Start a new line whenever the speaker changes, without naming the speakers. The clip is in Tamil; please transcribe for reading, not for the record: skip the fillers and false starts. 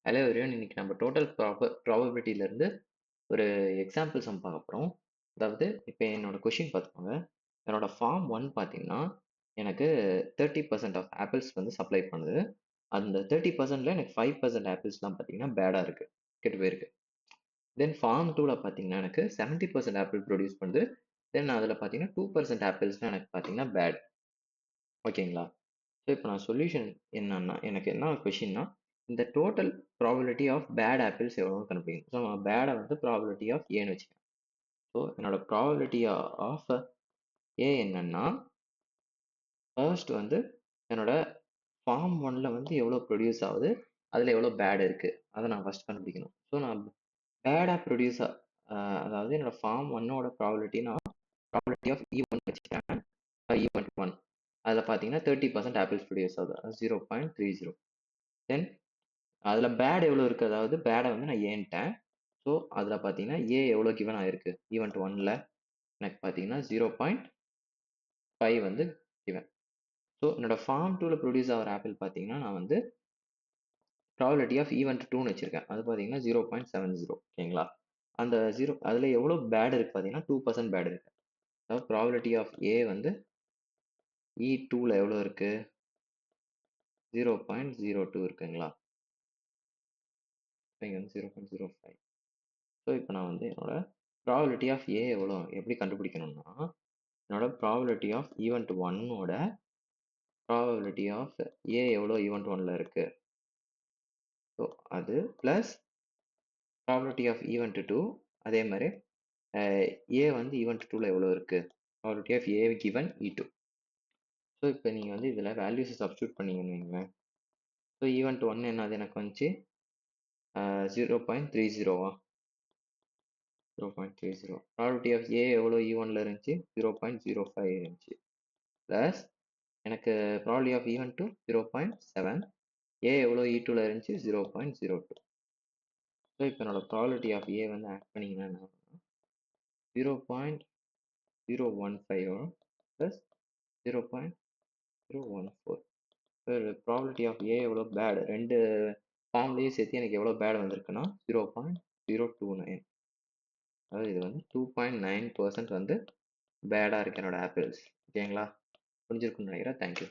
ஹலோ எவ்ரிவன், இன்னைக்கு நம்ம டோட்டல் ப்ராபபிலிட்டியிலேருந்து ஒரு எக்ஸாம்பிள் சம் பார்க்க போகிறோம். அதாவது இப்போ என்னோட கொஷின் பார்த்துக்கோங்க. என்னோட ஃபார்ம் ஒன் பார்த்தீங்கன்னா எனக்கு 30% ஆஃப் ஆப்பிள்ஸ் வந்து சப்ளை பண்ணுது. அந்த 30%ல எனக்கு 5% ஆப்பிள்ஸ்லாம் பார்த்தீங்கன்னா பேடாக இருக்குது, கெட்டு போயிருக்கு. தென் ஃபார்ம் டூவில் பார்த்தீங்கன்னா எனக்கு 70% ஆப்பிள் ப்ரொடியூஸ் பண்ணுது. தென் அதில் பார்த்தீங்கன்னா 2% ஆப்பிள்ஸ்லாம் எனக்கு பார்த்தீங்கன்னா பேட். ஓகேங்களா? ஸோ இப்போ நான் சொல்யூஷன் என்னன்னா, எனக்கு என்ன கொஷின்னா, இந்த total probability of bad apples எவ்வளோன்னு கண்டுபிடிக்கணும். ஸோ நான் பேடை வந்து ப்ராபபிலிட்டி ஆஃப் ஏன்னு வச்சுக்கேன். ஸோ என்னோட ப்ராபபிலிட்டி ஆஃப் ஏ என்னன்னா, ஃபர்ஸ்ட் வந்து என்னோட ஃபார்ம் ஒன்ல வந்து எவ்வளோ ப்ரொடியூஸ் ஆகுது, அதில் எவ்வளோ பேட் இருக்குது, அதை நான் ஃபர்ஸ்ட் கண்டுபிடிக்கணும். ஸோ நான் பேடாக ப்ரொடியூஸ் அதாவது என்னோட ஃபார்ம் ஒன்னோட ப்ராபபிலிட்டி நான் ப்ராபபிலிட்டி ஆஃப் E1 வச்சுக்கிறேன். ஈவெண்ட் ஒன் அதில் பார்த்தீங்கன்னா 30% ஆப்பிள்ஸ் ப்ரொடியூஸ் ஆகுது, 0.30. தென் அதில் பேட் எவ்வளோ இருக்குது, அதாவது பேடை வந்து நான் ஏன்ட்டேன். ஸோ அதில் பார்த்தீங்கன்னா ஏ எவ்வளோ கிவன் ஆயிருக்கு ஈவெண்ட் ஒன்ல எனக்கு பார்த்தீங்கன்னா 0.5 வந்து கிவன். ஸோ என்னோட ஃபார்ம் டூவில் ப்ரொடியூஸ் ஆகிற ஆப்பிள் பார்த்தீங்கன்னா நான் வந்து ப்ராபபிலிட்டி ஆஃப் ஈவெண்ட் டூன்னு வச்சிருக்கேன். அது பார்த்தீங்கன்னா 0.70. ஓகேங்களா? அந்த அதில் எவ்வளோ பேட் இருக்குது பார்த்தீங்கன்னா 2% பேட் இருக்குது. அதாவது ப்ராபபிலிட்டி ஆஃப் ஏ வந்து E2ல எவ்வளோ இருக்குது, 0.02 இருக்குங்களா? இங்கே வந்து 0.05. ஸோ இப்போ நான் வந்து என்னோட ப்ராபபிலிட்டி ஆஃப் ஏ எவ்வளோ எப்படி கண்டுபிடிக்கணும்னா, என்னோட ப்ராபபிலிட்டி ஆஃப் ஈவெண்ட் ஒன்னோட ப்ராபபிலிட்டி ஆஃப் ஏ எவ்வளோ ஈவெண்ட் ஒன்ல இருக்கு, ஸோ அது plus probability of event two. அதே மாதிரி ஏ வந்து ஈவெண்ட் டூவில் எவ்வளோ இருக்கு, probability of A given E2. So இப்போ நீங்கள் வந்து இதில் வேல்யூஸை சப்ஸ்டியூட் பண்ணீங்கன்னு வைங்களேன். ஸோ ஈவெண்ட் ஒன் என்னது எனக்கு வந்துச்சு 0.30. 0.30. ப்ராபபிலிட்டி ஆஃப் ஏ எவ்வளோ E1ல இருந்துச்சு, 0.05 இருந்துச்சு. ப்ளஸ் எனக்கு ப்ராபபிலிட்டி ஆஃப் ஈவெண்ட் டூ 0.7. ஏ எவ்வளோ E2ல இருந்துச்சு, 0.02. ஸோ இப்போ என்னோட ப்ராபபிலிட்டி ஆஃப் ஏ வந்து ஆட் பண்ணிங்கன்னா என்ன ஆகும்னா 0.015 வரும் ப்ளஸ் 0.014. ப்ராபபிலிட்டி ஆஃப் ஏ எவ்வளோ பேட், ரெண்டு ஃபார்ம்லேயும் சேர்த்து எனக்கு எவ்வளோ பேட் வந்திருக்குன்னா 0.029. அதாவது இது வந்து 2.9% வந்து பேடாக இருக்கு என்னோட ஆப்பிள்ஸ். ஓகேங்களா? புரிஞ்சிருக்குன்னு நினைக்கிறேன். தேங்க்யூ.